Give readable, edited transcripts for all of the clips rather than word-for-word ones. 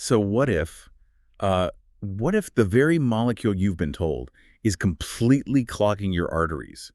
So what if the very molecule you've been told is completely clogging your arteries?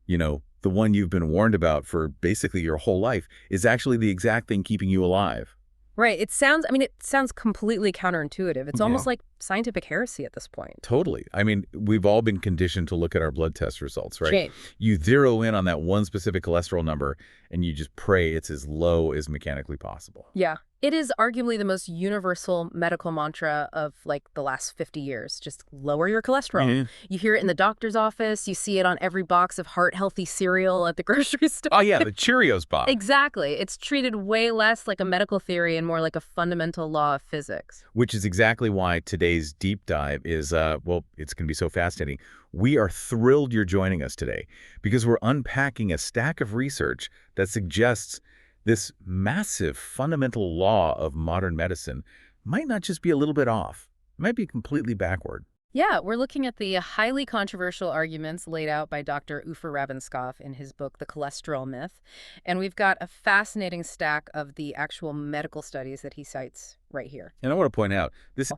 The one you've been warned about for basically your whole life is actually the exact thing keeping you alive. Right. It sounds completely counterintuitive. It's Yeah. almost like scientific heresy at this point. Totally. I mean, we've all been conditioned to look at our blood test results, right? Shame. You zero in on that one specific cholesterol number and you just pray it's as low as mechanically possible. Yeah. It is arguably the most universal medical mantra of like the last 50 years. Just lower your cholesterol. Yeah. You hear it in the doctor's office. You see it on every box of heart-healthy cereal at the grocery store. Oh, yeah, the Cheerios box. Exactly. It's treated way less like a medical theory and more like a fundamental law of physics. Which is exactly why today's deep dive is, well, it's going to be so fascinating. We are thrilled you're joining us today because we're unpacking a stack of research that suggests this massive fundamental law of modern medicine might not just be a little bit off. It might be completely backward. Yeah, we're looking at the highly controversial arguments laid out by Dr. Ufer Rabenskopf in his book, The Cholesterol Myth. And we've got a fascinating stack of the actual medical studies that he cites right here. And I want to point out, this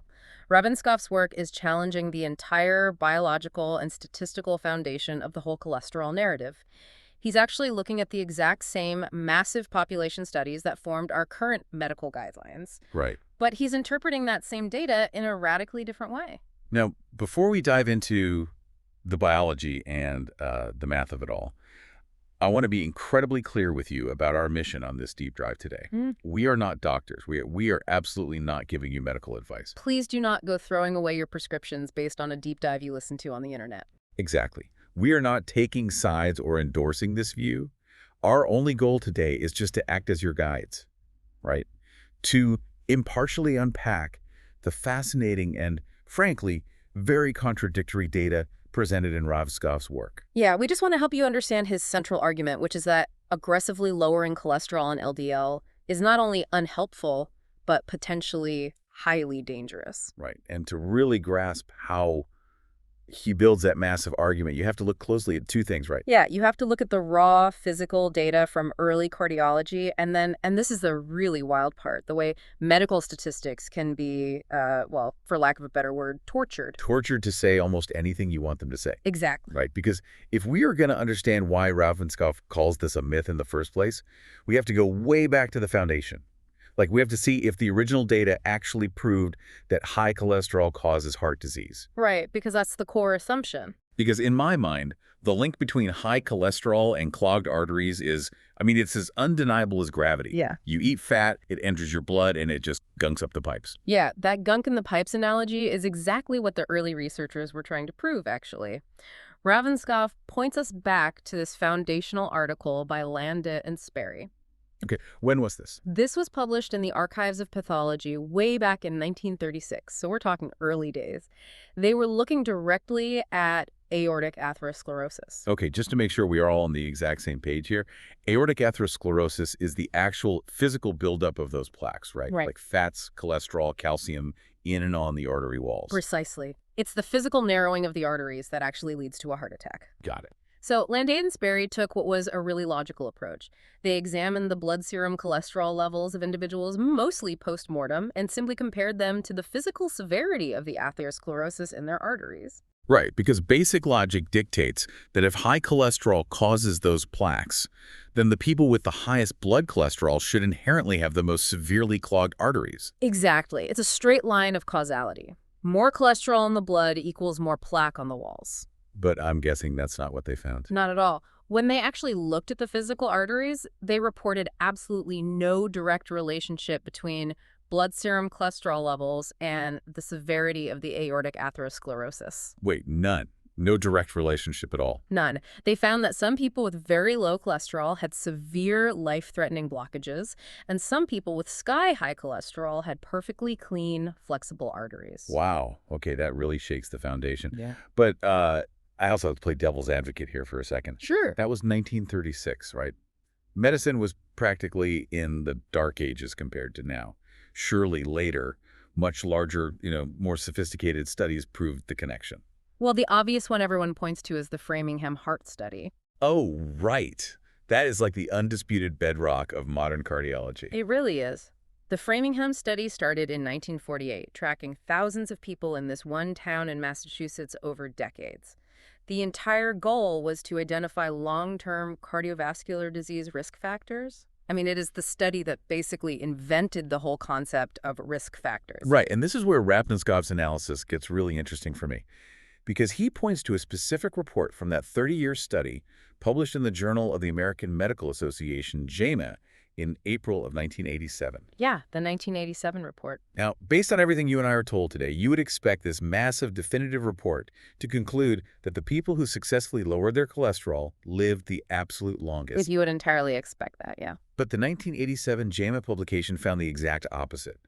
Rabenskopf's work is challenging the entire biological and statistical foundation of the whole cholesterol narrative. He's actually looking at the exact same massive population studies that formed our current medical guidelines. right. But he's interpreting that same data in a radically different way. Now, before we dive into the biology and the math of it all, I want to be incredibly clear with you about our mission on this deep dive today. We are not doctors. We are absolutely not giving you medical advice. Please do not go throwing away your prescriptions based on a deep dive you listen to on the internet. Exactly. We are not taking sides or endorsing this view. Our only goal today is just to act as your guides, right? To impartially unpack the fascinating and, frankly, very contradictory data presented in Rabenskopf's work. Yeah, we just want to help you understand his central argument, which is that aggressively lowering cholesterol and LDL is not only unhelpful, but potentially highly dangerous. Right. And to really grasp how he builds that massive argument, you have to look closely at two things, right? Yeah, you have to look at the raw physical data from early cardiology, and this is the really wild part, the way medical statistics can be, well, for lack of a better word, tortured. Tortured to say almost anything you want them to say. Exactly. Right? Because if we are going to understand why Rabenskopf calls this a myth in the first place, we have to go way back to the foundation. Like, we have to see if the original data actually proved that high cholesterol causes heart disease. Right, because that's the core assumption. Because in my mind, the link between high cholesterol and clogged arteries is, it's as undeniable as gravity. Yeah. You eat fat, it enters your blood, and it just gunks up the pipes. Yeah, that gunk in the pipes analogy is exactly what the early researchers were trying to prove, actually. Rabenskopf points us back to this foundational article by Landit and Sperry. Okay, when was this? This was published in the Archives of Pathology way back in 1936, so we're talking early days. They were looking directly at aortic atherosclerosis. Okay, just to make sure we are all on the exact same page here, aortic atherosclerosis is the actual physical buildup of those plaques, right? Right. Like fats, cholesterol, calcium in and on the artery walls. Precisely. It's the physical narrowing of the arteries that actually leads to a heart attack. Got it. So Landate and Sperry took what was a really logical approach. They examined the blood serum cholesterol levels of individuals mostly post-mortem and simply compared them to the physical severity of the atherosclerosis in their arteries. Right, because basic logic dictates that if high cholesterol causes those plaques, then the people with the highest blood cholesterol should inherently have the most severely clogged arteries. Exactly. It's a straight line of causality. More cholesterol in the blood equals more plaque on the walls. But I'm guessing that's not what they found. Not at all. When they actually looked at the physical arteries, they reported absolutely no direct relationship between blood serum cholesterol levels and the severity of the aortic atherosclerosis. Wait, none. No direct relationship at all. None. They found that some people with very low cholesterol had severe life-threatening blockages, and some people with sky-high cholesterol had perfectly clean, flexible arteries. Wow. Okay, that really shakes the foundation. Yeah. But I also have to play devil's advocate here for a second. Sure. That was 1936, right? Medicine was practically in the dark ages compared to now. Surely later, much larger, more sophisticated studies proved the connection. Well, the obvious one everyone points to is the Framingham Heart Study. Oh, right. That is like the undisputed bedrock of modern cardiology. It really is. The Framingham study started in 1948, tracking thousands of people in this one town in Massachusetts over decades. The entire goal was to identify long-term cardiovascular disease risk factors. I mean, it is the study that basically invented the whole concept of risk factors. Right, and this is where Rapninskov's analysis gets really interesting for me, because he points to a specific report from that 30-year study published in the Journal of the American Medical Association, JAMA, in April of 1987. Yeah, the 1987 report. Now, based on everything you and I are told today, you would expect this massive definitive report to conclude that the people who successfully lowered their cholesterol lived the absolute longest. You would entirely expect that, yeah. But the 1987 JAMA publication found the exact opposite.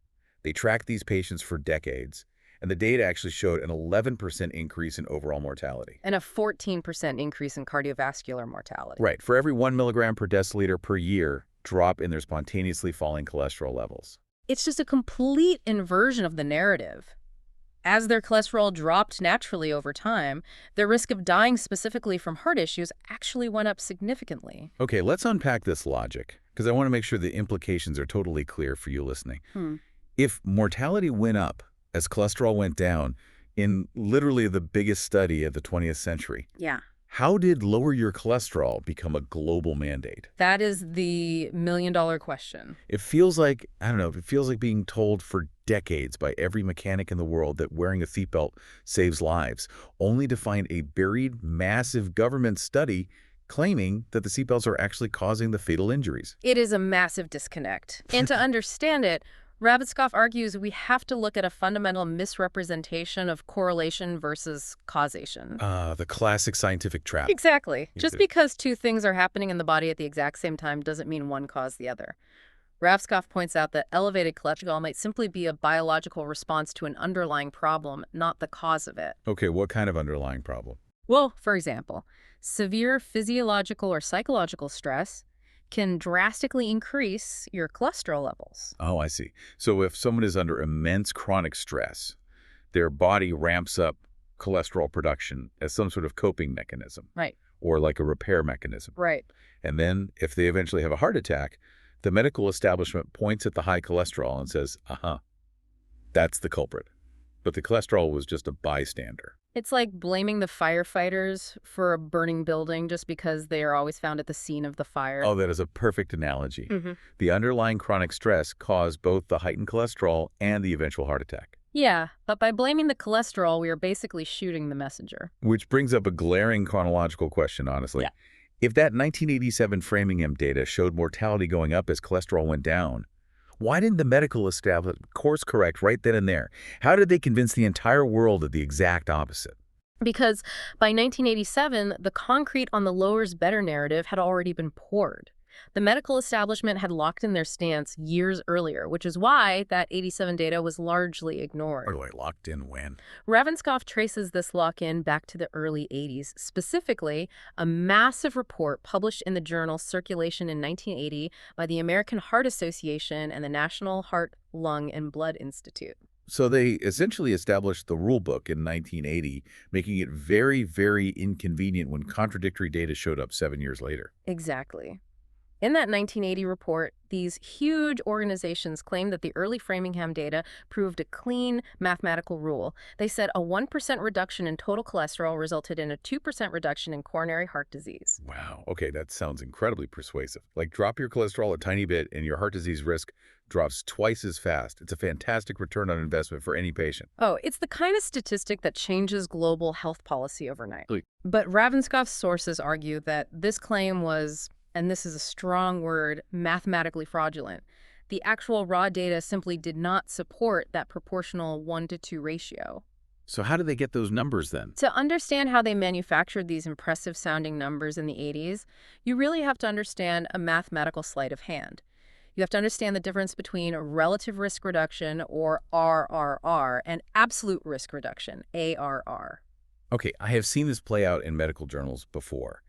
They tracked these patients for decades, and the data actually showed an 11% increase in overall mortality. And a 14% increase in cardiovascular mortality. Right. For every 1 milligram per deciliter per year drop in their spontaneously falling cholesterol levels. It's just a complete inversion of the narrative. As their cholesterol dropped naturally over time, their risk of dying specifically from heart issues actually went up significantly. Okay, let's unpack this logic, because I want to make sure the implications are totally clear for you listening. If mortality went up as cholesterol went down in literally the biggest study of the 20th century, Yeah. how did lower your cholesterol become a global mandate? That is the million-dollar question. It feels like, I don't know, it feels like being told for decades by every mechanic in the world that wearing a seatbelt saves lives, only to find a buried, massive government study claiming that the seatbelts are actually causing the fatal injuries. It is a massive disconnect. And to understand it, Ravitskov argues we have to look at a fundamental misrepresentation of correlation versus causation. The classic scientific trap. Exactly. Just because two things are happening in the body at the exact same time doesn't mean one caused the other. Ravitskov points out that elevated cholesterol might simply be a biological response to an underlying problem, not the cause of it. Okay, what kind of underlying problem? Well, for example, severe physiological or psychological stress can drastically increase your cholesterol levels. Oh, I see. So if someone is under immense chronic stress, their body ramps up cholesterol production as some sort of coping mechanism. Right. Or like a repair mechanism. Right. And then if they eventually have a heart attack, the medical establishment points at the high cholesterol and says, that's the culprit. But the cholesterol was just a bystander. It's like blaming the firefighters for a burning building just because they are always found at the scene of the fire. Oh, that is a perfect analogy. The underlying chronic stress caused both the heightened cholesterol and the eventual heart attack. Yeah, but by blaming the cholesterol, we are basically shooting the messenger. Which brings up a glaring chronological question, honestly. Yeah. If that 1987 Framingham data showed mortality going up as cholesterol went down, why didn't the medical establishment course correct right then and there? How did they convince the entire world of the exact opposite? Because by 1987, the concrete on the lower's better narrative had already been poured. The medical establishment had locked in their stance years earlier, which is why that 87 data was largely ignored. By the way, locked in when? Ravitskov traces this lock-in back to the early 80s, specifically a massive report published in the journal Circulation in 1980 by the American Heart Association and the National Heart, Lung, and Blood Institute. So they essentially established the rule book in 1980, making it very, very inconvenient when contradictory data showed up 7 years later. Exactly. In that 1980 report, these huge organizations claimed that the early Framingham data proved a clean mathematical rule. They said a 1% reduction in total cholesterol resulted in a 2% reduction in coronary heart disease. Wow. Okay, that sounds incredibly persuasive. Like drop your cholesterol a tiny bit and your heart disease risk drops twice as fast. It's a fantastic return on investment for any patient. Oh, it's the kind of statistic that changes global health policy overnight. Really? But Ravenskov's sources argue that this claim was, and this is a strong word, mathematically fraudulent. The actual raw data simply did not support that proportional 1-to-2 ratio. So how did they get those numbers then? To understand how they manufactured these impressive-sounding numbers in the 80s, you really have to understand a mathematical sleight of hand. You have to understand the difference between relative risk reduction, or RRR, and absolute risk reduction, ARR. Okay, I have seen this play out in medical journals before,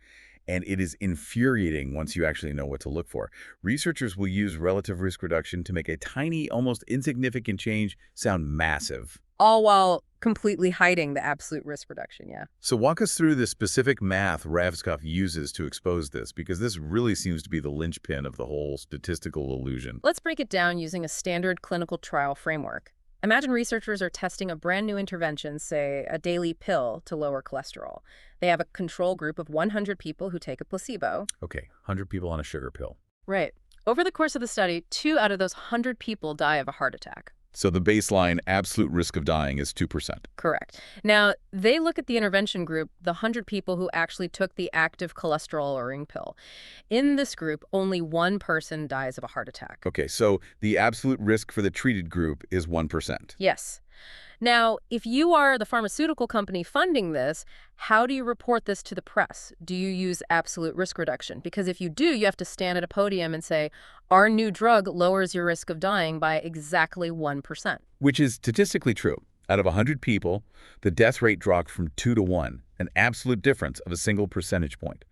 and it is infuriating once you actually know what to look for. Researchers will use relative risk reduction to make a tiny, almost insignificant change sound massive. all while completely hiding the absolute risk reduction, yeah. So walk us through the specific math Ravskov uses to expose this, because this really seems to be the linchpin of the whole statistical illusion. Let's break it down using a standard clinical trial framework. Imagine researchers are testing a brand new intervention, say a daily pill to lower cholesterol. They have a control group of 100 people who take a placebo. Okay, 100 people on a sugar pill. Right. Over the course of the study, 2 out of those 100 people die of a heart attack. So the baseline absolute risk of dying is 2%. Correct. Now, they look at the intervention group, the 100 people who actually took the active cholesterol-lowering pill. In this group, only 1 person dies of a heart attack. Okay, so the absolute risk for the treated group is 1%. Yes. Now, if you are the pharmaceutical company funding this, how do you report this to the press? Do you use absolute risk reduction? Because if you do, you have to stand at a podium and say, our new drug lowers your risk of dying by exactly 1%. Which is statistically true. Out of 100 people, the death rate dropped from 2 to 1, an absolute difference of a single percentage point.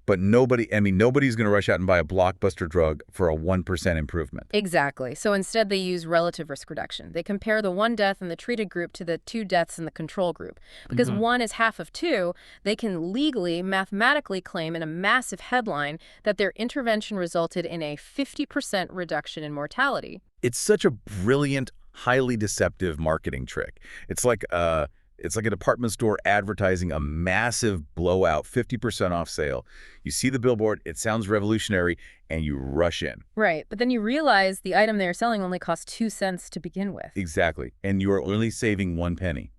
But nobody's going to rush out and buy a blockbuster drug for a 1% improvement. Exactly. So instead, they use relative risk reduction. They compare the 1 death in the treated group to the 2 deaths in the control group. Because 1 is half of 2, they can legally, mathematically claim in a massive headline that their intervention resulted in a 50% reduction in mortality. It's such a brilliant, highly deceptive marketing trick. It's like a department store advertising a massive blowout 50% off sale. You see the billboard, it sounds revolutionary, and you rush in. Right, but then you realize the item they're selling only costs 2 cents to begin with. Exactly, and you're only saving 1 penny.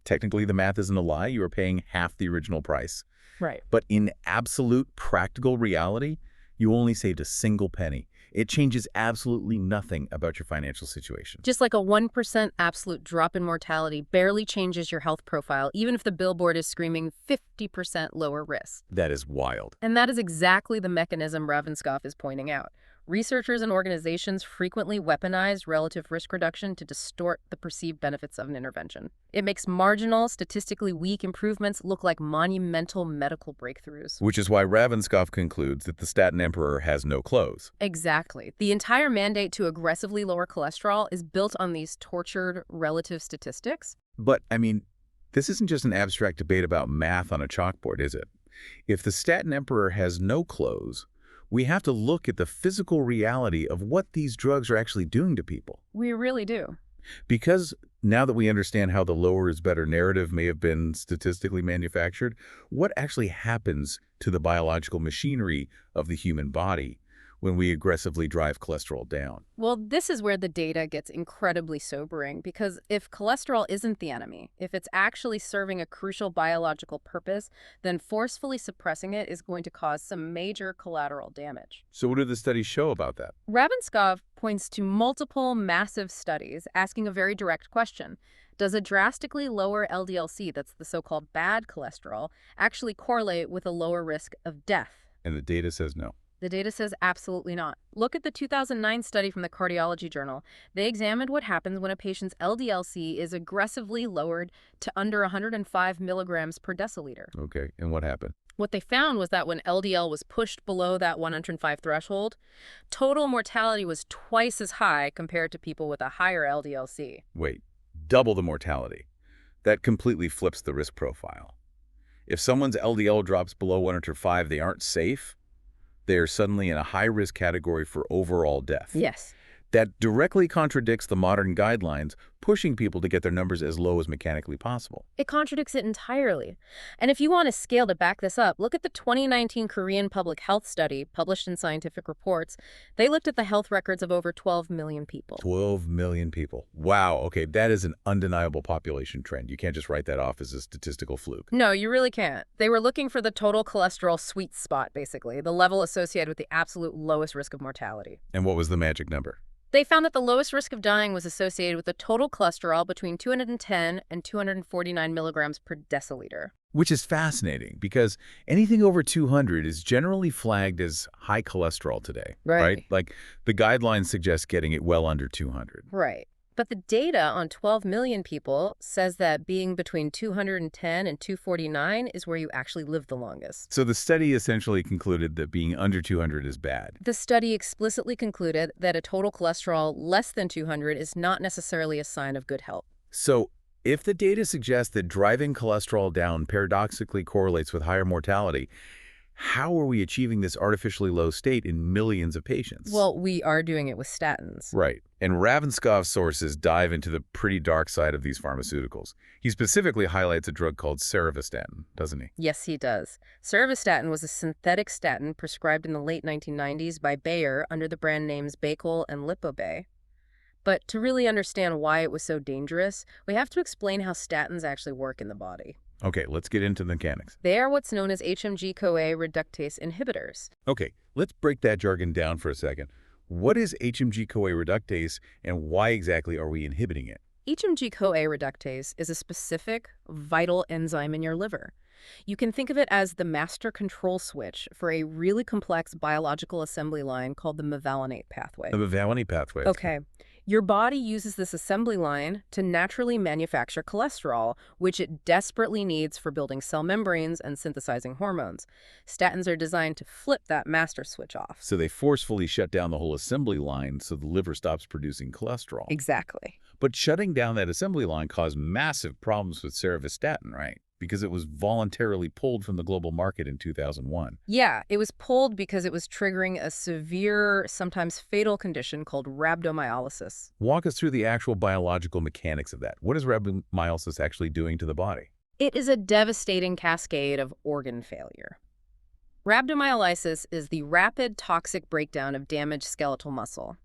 Technically, the math isn't a lie. You are paying half the original price. Right. But in absolute practical reality, you only saved a single penny. It changes absolutely nothing about your financial situation. Just like a 1% absolute drop in mortality barely changes your health profile, even if the billboard is screaming 50% lower risk. That is wild. And that is exactly the mechanism Ravenscoff is pointing out. Researchers and organizations frequently weaponize relative risk reduction to distort the perceived benefits of an intervention. It makes marginal, statistically weak improvements look like monumental medical breakthroughs. Which is why Ravenscoff concludes that the statin emperor has no clothes. Exactly. The entire mandate to aggressively lower cholesterol is built on these tortured relative statistics. But, this isn't just an abstract debate about math on a chalkboard, is it? If the statin emperor has no clothes, we have to look at the physical reality of what these drugs are actually doing to people. We really do. Because now that we understand how the lower is better narrative may have been statistically manufactured, what actually happens to the biological machinery of the human body when we aggressively drive cholesterol down? Well, this is where the data gets incredibly sobering, because if cholesterol isn't the enemy, if it's actually serving a crucial biological purpose, then forcefully suppressing it is going to cause some major collateral damage. So what do the studies show about that? Ravenscoff points to multiple massive studies asking a very direct question. Does a drastically lower LDL-C, that's the so-called bad cholesterol, actually correlate with a lower risk of death? And the data says no. The data says absolutely not. Look at the 2009 study from the Cardiology Journal. They examined what happens when a patient's LDL-C is aggressively lowered to under 105 milligrams per deciliter. Okay, and what happened? What they found was that when LDL was pushed below that 105 threshold, total mortality was twice as high compared to people with a higher LDL-C. Wait, double the mortality. That completely flips the risk profile. If someone's LDL drops below 105, they aren't safe. They are suddenly in a high-risk category for overall death. Yes. That directly contradicts the modern guidelines, pushing people to get their numbers as low as mechanically possible. It contradicts it entirely. And if you want a scale to back this up, look at the 2019 Korean public health study published in Scientific Reports. They looked at the health records of over 12 million people. 12 million people. Wow, okay, that is an undeniable population trend. You can't just write that off as a statistical fluke. No, you really can't. They were looking for the total cholesterol sweet spot, basically, the level associated with the absolute lowest risk of mortality. And what was the magic number? They found that the lowest risk of dying was associated with the total cholesterol between 210 and 249 milligrams per deciliter. Which is fascinating because anything over 200 is generally flagged as high cholesterol today, right? Like the guidelines suggest getting it well under 200. Right. But the data on 12 million people says that being between 210 and 249 is where you actually live the longest. So the study essentially concluded that being under 200 is bad. The study explicitly concluded that a total cholesterol less than 200 is not necessarily a sign of good health. So if the data suggests that driving cholesterol down paradoxically correlates with higher mortality, how are we achieving this artificially low state in millions of patients? Well, we are doing it with statins. Right. And Ravenskov's sources dive into the pretty dark side of these pharmaceuticals. He specifically highlights a drug called cerevistatin, doesn't he? Yes, he does. Cerevistatin was a synthetic statin prescribed in the late 1990s by Bayer under the brand names Baycol and Lipobay. But to really understand why it was so dangerous, we have to explain how statins actually work in the body. Okay, let's get into the mechanics. They are what's known as HMG-CoA reductase inhibitors. Okay, let's break that jargon down for a second. What is HMG-CoA reductase and why exactly are we inhibiting it? HMG-CoA reductase is a specific, vital enzyme in your liver. You can think of it as the master control switch for a really complex biological assembly line called the mevalonate pathway. The mevalonate pathway. Okay. Your body uses this assembly line to naturally manufacture cholesterol, which it desperately needs for building cell membranes and synthesizing hormones. Statins are designed to flip that master switch off. So they forcefully shut down the whole assembly line so the liver stops producing cholesterol. Exactly. But shutting down that assembly line caused massive problems with cerevistatin, right? Because it was voluntarily pulled from the global market in 2001. Yeah, it was pulled because it was triggering a severe, sometimes fatal condition called rhabdomyolysis. Walk us through the actual biological mechanics of that. What is rhabdomyolysis actually doing to the body? It is a devastating cascade of organ failure. Rhabdomyolysis is the rapid toxic breakdown of damaged skeletal muscle.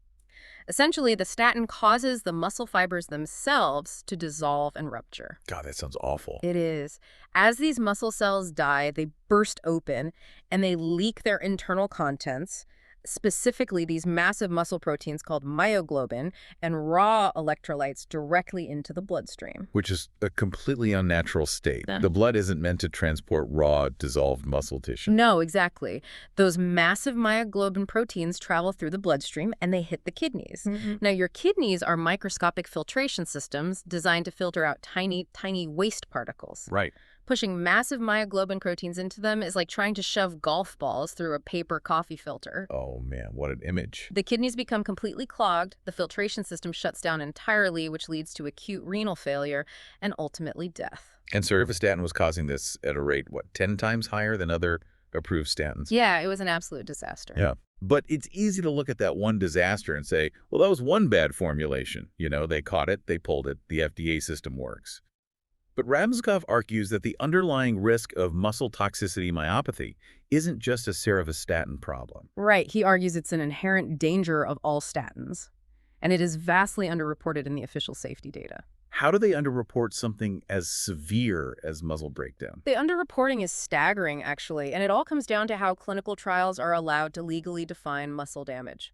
Essentially, the statin causes the muscle fibers themselves to dissolve and rupture. God, that sounds awful. It is. As these muscle cells die, they burst open and they leak their internal contents, specifically these massive muscle proteins called myoglobin and raw electrolytes directly into the bloodstream. Which is a completely unnatural state. Yeah. The blood isn't meant to transport raw, dissolved muscle tissue. No, exactly. Those massive myoglobin proteins travel through the bloodstream and they hit the kidneys. Now, your kidneys are microscopic filtration systems designed to filter out tiny, tiny waste particles. Right. Pushing massive myoglobin proteins into them is like trying to shove golf balls through a paper coffee filter. Oh, man, what an image. The kidneys become completely clogged, the filtration system shuts down entirely, which leads to acute renal failure and ultimately death. And cerevistatin was causing this at a rate, what, 10 times higher than other approved statins? Yeah, it was an absolute disaster. Yeah. But it's easy to look at that one disaster and say, well, that was one bad formulation. You know, they caught it, they pulled it, the FDA system works. But Ravenscov argues that the underlying risk of muscle toxicity myopathy isn't just a cerevistatin problem. Right. He argues it's an inherent danger of all statins, and it is vastly underreported in the official safety data. How do they underreport something as severe as muscle breakdown? The underreporting is staggering, actually, and it all comes down to how clinical trials are allowed to legally define muscle damage.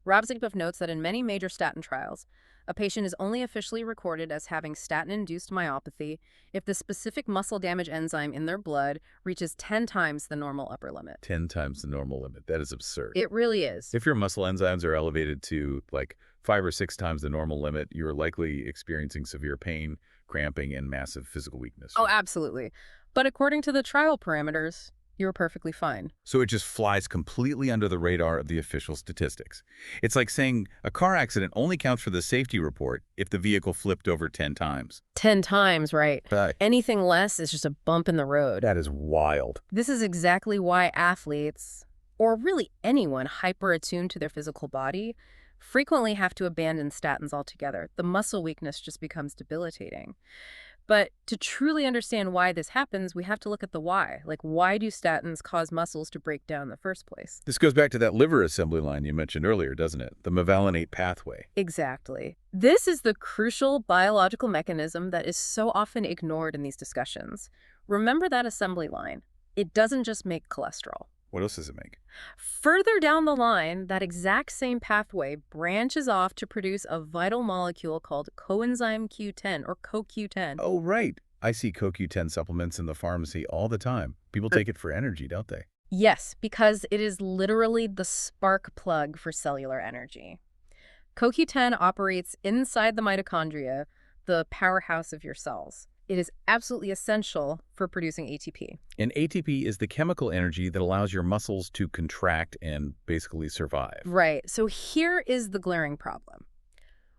Ravenscov notes that in many major statin trials, a patient is only officially recorded as having statin-induced myopathy if the specific muscle damage enzyme in their blood reaches 10 times the normal upper limit. 10 times the normal limit. That is absurd. It really is. If your muscle enzymes are elevated to like 5 or 6 times the normal limit, you're likely experiencing severe pain, cramping, and massive physical weakness. Oh, absolutely. But according to the trial parameters, you're perfectly fine. So it just flies completely under the radar of the official statistics. It's like saying a car accident only counts for the safety report if the vehicle flipped over 10 times. 10 times, right? Right. Anything less is just a bump in the road. That is wild. This is exactly why athletes, or really anyone hyper-attuned to their physical body, frequently have to abandon statins altogether. The muscle weakness just becomes debilitating. But to truly understand why this happens, we have to look at the why. Like, why do statins cause muscles to break down in the first place? This goes back to that liver assembly line you mentioned earlier, doesn't it? The mevalonate pathway. Exactly. This is the crucial biological mechanism that is so often ignored in these discussions. Remember that assembly line. It doesn't just make cholesterol. What else does it make? Further down the line, that exact same pathway branches off to produce a vital molecule called coenzyme Q10 or CoQ10. Oh, right. I see CoQ10 supplements in the pharmacy all the time. People take it for energy, don't they? Yes, because it is literally the spark plug for cellular energy. CoQ10 operates inside the mitochondria, the powerhouse of your cells. It is absolutely essential for producing ATP. And ATP is the chemical energy that allows your muscles to contract and basically survive. Right. So here is the glaring problem.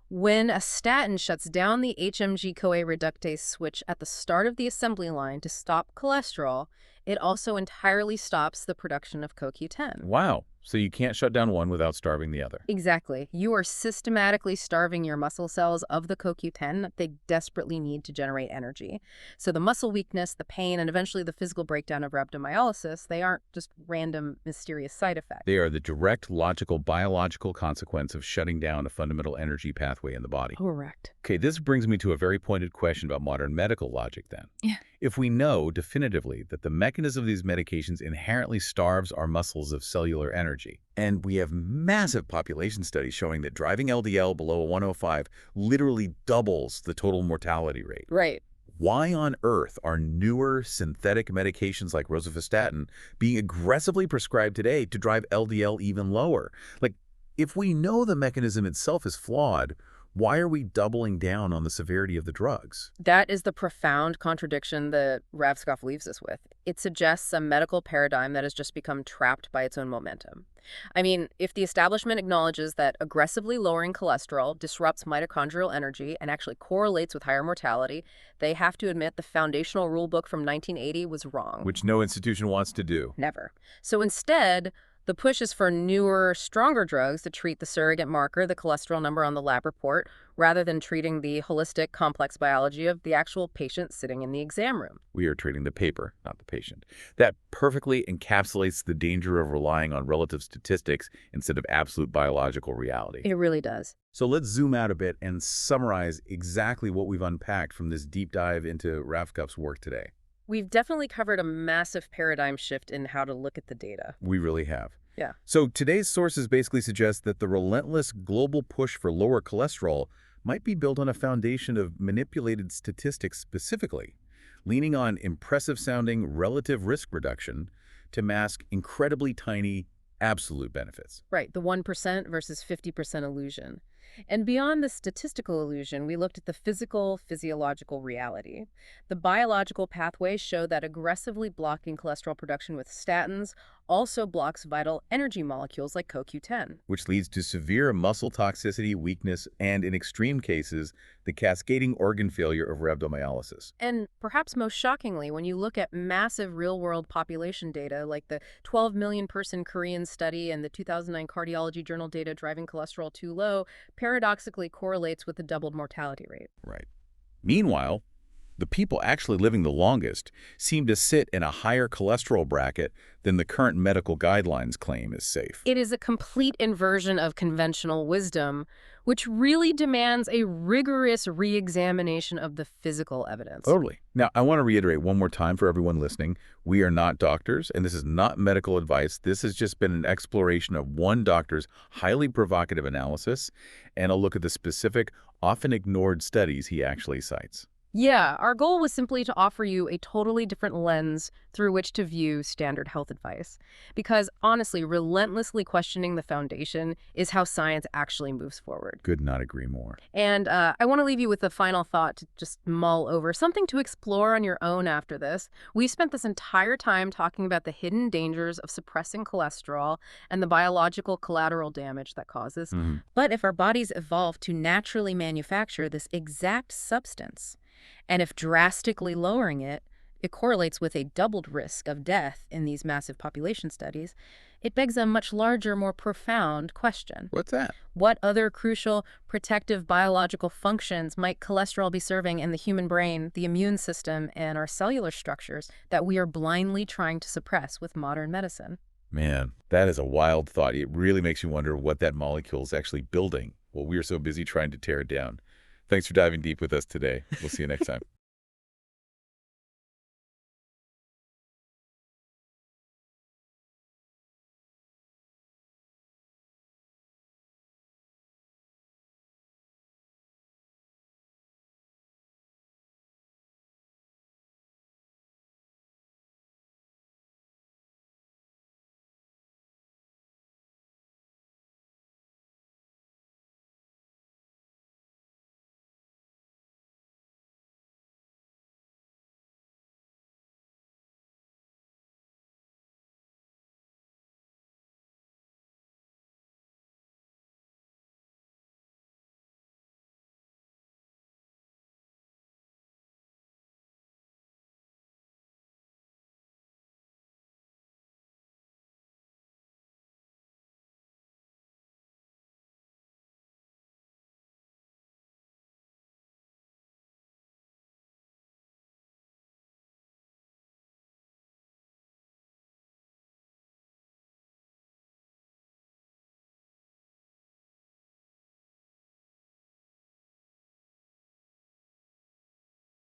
When a statin shuts down the HMG-CoA reductase switch at the start of the assembly line to stop cholesterol, it also entirely stops the production of CoQ10. Wow. So you can't shut down one without starving the other. Exactly. You are systematically starving your muscle cells of the CoQ10 that they desperately need to generate energy. So the muscle weakness, the pain, and eventually the physical breakdown of rhabdomyolysis, they aren't just random, mysterious side effects. They are the direct, logical, biological consequence of shutting down a fundamental energy pathway in the body. Correct. Okay, this brings me to a very pointed question about modern medical logic then. Yeah. If we know definitively that the mechanism of these medications inherently starves our muscles of cellular energy, and we have massive population studies showing that driving LDL below 105 literally doubles the total mortality rate, Right. why on earth are newer synthetic medications like rosuvastatin being aggressively prescribed today to drive LDL even lower? Like, if we know the mechanism itself is flawed, why are we doubling down on the severity of the drugs? That is the profound contradiction that Ravskov leaves us with. It suggests a medical paradigm that has just become trapped by its own momentum. I mean, if the establishment acknowledges that aggressively lowering cholesterol disrupts mitochondrial energy and actually correlates with higher mortality, they have to admit the foundational rulebook from 1980 was wrong. Which no institution wants to do. Never. So instead, the push is for newer, stronger drugs to treat the surrogate marker, the cholesterol number on the lab report, rather than treating the holistic, complex biology of the actual patient sitting in the exam room. We are treating the paper, not the patient. That perfectly encapsulates the danger of relying on relative statistics instead of absolute biological reality. It really does. So let's zoom out a bit and summarize exactly what we've unpacked from this deep dive into Ravkov's work today. We've definitely covered a massive paradigm shift in how to look at the data. We really have. Yeah. So today's sources basically suggest that the relentless global push for lower cholesterol might be built on a foundation of manipulated statistics specifically, leaning on impressive-sounding relative risk reduction to mask incredibly tiny absolute benefits. Right, the 1% versus 50% illusion. And beyond the statistical illusion, we looked at the physiological reality. The biological pathways show that aggressively blocking cholesterol production with statins also blocks vital energy molecules like CoQ10. Which leads to severe muscle toxicity, weakness, and in extreme cases, the cascading organ failure of rhabdomyolysis. And perhaps most shockingly, when you look at massive real-world population data like the 12 million person Korean study and the 2009 Cardiology Journal data driving cholesterol too low, paradoxically correlates with the doubled mortality rate. Right. Meanwhile, the people actually living the longest seem to sit in a higher cholesterol bracket than the current medical guidelines claim is safe. It is a complete inversion of conventional wisdom, which really demands a rigorous re-examination of the physical evidence. Totally. Now, I want to reiterate one more time for everyone listening. We are not doctors, and this is not medical advice. This has just been an exploration of one doctor's highly provocative analysis and a look at the specific, often ignored studies he actually cites. Yeah, our goal was simply to offer you a totally different lens through which to view standard health advice. Because honestly, relentlessly questioning the foundation is how science actually moves forward. Could not agree more. And I want to leave you with a final thought to just mull over, something to explore on your own after this. We've spent this entire time talking about the hidden dangers of suppressing cholesterol and the biological collateral damage that causes. But if our bodies evolve to naturally manufacture this exact substance, and if drastically lowering it, it correlates with a doubled risk of death in these massive population studies, it begs a much larger, more profound question. What's that? What other crucial protective biological functions might cholesterol be serving in the human brain, the immune system, and our cellular structures that we are blindly trying to suppress with modern medicine? Man, that is a wild thought. It really makes you wonder what that molecule is actually building while we are so busy trying to tear it down. Thanks for diving deep with us today. We'll see you next time.